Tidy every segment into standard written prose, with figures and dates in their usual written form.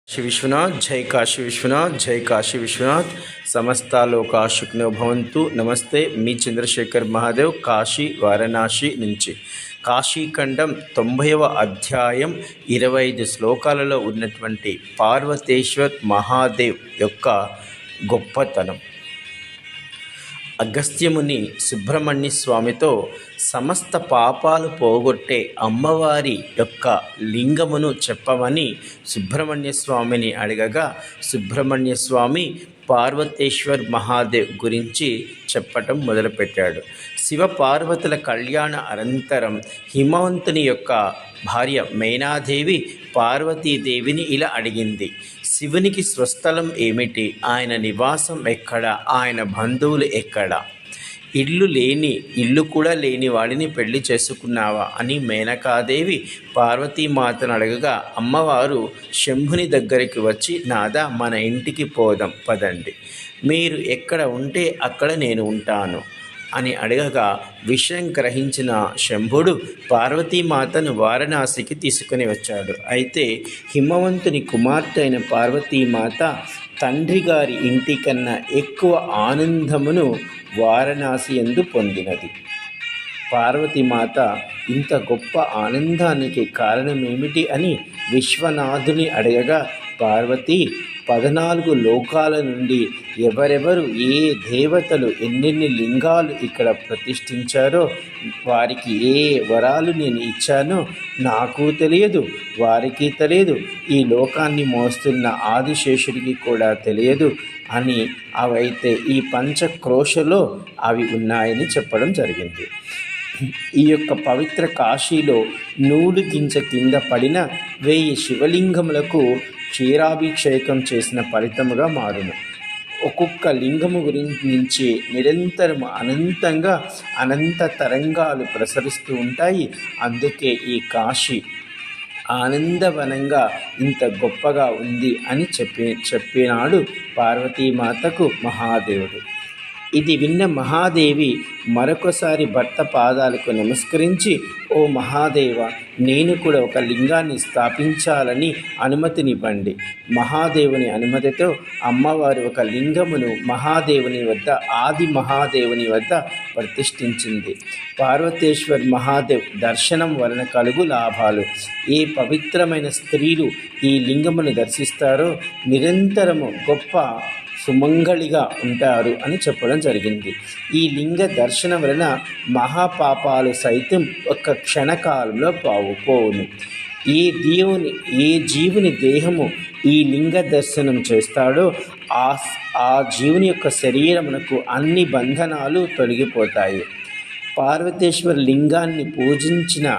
काशी विश्वनाथ जय काशी विश्वनाथ जय काशी विश्वनाथ समस्ता लोका सुखिनो भवन्तु। నమస్తే మీ చంద్రశేఖర్ మహాదేవ్ కాశీ వారణాసి నుంచి. కాశీఖండం 90వ అధ్యాయం 25 శ్లోకాలలో ఉన్నటువంటి పార్వతేశ్వర్ మహాదేవ్ యొక్క గొప్పతనం. అగస్త్యముని సుబ్రహ్మణ్య స్వామితో సమస్త పాపాలు పోగొట్టే అమ్మవారి యొక్క లింగమును చెప్పమని సుబ్రహ్మణ్య స్వామిని అడగగా సుబ్రహ్మణ్య స్వామి పార్వతేశ్వర్ మహాదేవ్ గురించి చెప్పటం మొదలుపెట్టాడు. శివ పార్వతుల కళ్యాణ అనంతరం హిమవంతుని యొక్క భార్య మేనాదేవి పార్వతీదేవిని ఇలా అడిగింది, శివునికి స్వస్థలం ఏమిటి? ఆయన నివాసం ఎక్కడ? ఆయన బంధువులు ఎక్కడ? ఇల్లు కూడా లేని వాడిని పెళ్లి చేసుకున్నావా అని మేనకాదేవి పార్వతీమాతను అడగగా అమ్మవారు శంభుని దగ్గరికి వచ్చి, నాదా మన ఇంటికి పోదాం పదండి, మీరు ఎక్కడ ఉంటే అక్కడ నేను ఉంటాను అని అడగగా విషయం గ్రహించిన శంభుడు పార్వతీమాతను వారణాసికి తీసుకుని వచ్చాడు. అయితే హిమవంతుని కుమార్తె అయిన పార్వతీమాత తండ్రి గారి ఇంటికన్నా ఎక్కువ ఆనందమును వారణాసి యందు పొందినది. పార్వతీమాత ఇంత గొప్ప ఆనందానికి కారణమేమిటి అని విశ్వనాథుని అడగగా పార్వతి 14 లోకాల నుండి ఎవరెవరు ఏ దేవతలు ఎన్నెన్ని లింగాలు ఇక్కడ ప్రతిష్ఠించారో వారికి ఏ వరాలు నేను ఇచ్చానో నాకు తెలియదు, వారికి తెలియదు, ఈ లోకాన్ని మోస్తున్న ఆదిశేషుడికి కూడా తెలియదు అని అవైతే ఈ పంచక్రోశలో అవి ఉన్నాయని చెప్పడం జరిగింది. ఈ యొక్క పవిత్ర కాశీలో నూలు గింజ కింద పడిన 1000 శివలింగములకు క్షీరాభిషేకం చేసిన ఫలితముగా మారును. ఒక్కొక్క లింగము గురించి నిరంతరం అనంతంగా అనంత తరంగాలు ప్రసరిస్తూ ఉంటాయి. అందుకే ఈ కాశీ ఆనందవనంగా ఇంత గొప్పగా ఉంది అని చెప్పినాడు పార్వతీమాతకు మహాదేవుడు. ఇది విన్న మహాదేవి మరొకసారి భర్త పాదాలకు నమస్కరించి, ఓ మహాదేవ, నేను కూడా ఒక లింగాన్ని స్థాపించాలని అనుమతినివ్వండి. మహాదేవుని అనుమతితో అమ్మవారు ఒక లింగమును మహాదేవుని వద్ద ఆది మహాదేవుని వద్ద ప్రతిష్ఠించింది. పార్వతేశ్వర్ మహాదేవ్ దర్శనం వలన కలుగు లాభాలు. ఏ పవిత్రమైన స్త్రీలు ఈ లింగమును దర్శిస్తారో నిరంతరము గొప్ప సుమంగళిగా ఉంటారు అని చెప్పడం జరిగింది. ఈ లింగ దర్శనం వలన మహాపాపాలు సైతం ఒక్క క్షణకాలంలో పోవును. ఏ జీవుని దేహము ఈ లింగ దర్శనం చేస్తాడో ఆ జీవుని యొక్క శరీరమునకు అన్ని బంధనాలు తొలగిపోతాయి. పార్వతేశ్వర లింగాన్ని పూజించిన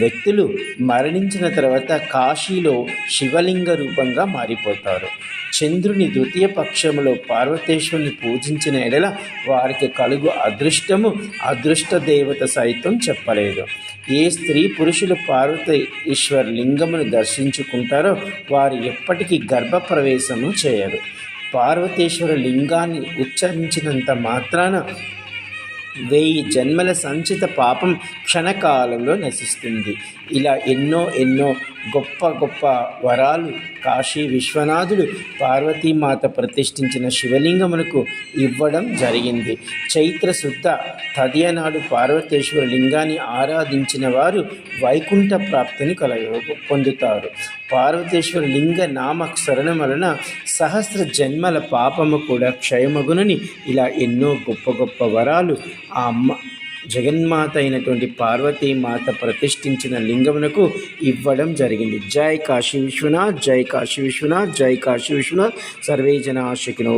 వ్యక్తులు మరణించిన తర్వాత కాశీలో శివలింగ రూపంగా మారిపోతారు. చంద్రుని ద్వితీయ పక్షములో పార్వతేశ్వరుని పూజించిన ఎడల వారికి కలుగు అదృష్టము అదృష్ట దేవత సైతం చెప్పలేదు. ఏ స్త్రీ పురుషులు పార్వతేశ్వర లింగమును దర్శించుకుంటారో వారు ఎప్పటికీ గర్భప్రవేశము చేయరు. పార్వతేశ్వర లింగాన్ని ఉచ్చరించినంత మాత్రాన 1000 జన్మల సంచిత పాపం క్షణకాలంలో నశిస్తుంది. ఇలా ఎన్నో గొప్ప వరాలు కాశీ విశ్వనాథుడు పార్వతీమాత ప్రతిష్ఠించిన శివలింగమునకు ఇవ్వడం జరిగింది. చైత్ర శుద్ధ తదియ నాడు పార్వతేశ్వర లింగాన్ని ఆరాధించిన వారు వైకుంఠ ప్రాప్తిని పొందుతారు. పార్వతేశ్వర లింగ నామస్మరణం వలన సహస్ర జన్మల పాపము కూడా క్షయమగునని ఇలా ఎన్నో గొప్ప వరాలు ఆ అమ్మ జగన్మాత అయినటువంటి పార్వతీమాత ప్రతిష్ఠించిన లింగమునకు ఇవ్వడం జరిగింది. జై కాశీ విశ్వనాథ్ జై కాశీ విశ్వనాథ్ జై కాశీ విశ్వనాథ్. సర్వే జనా సుఖినో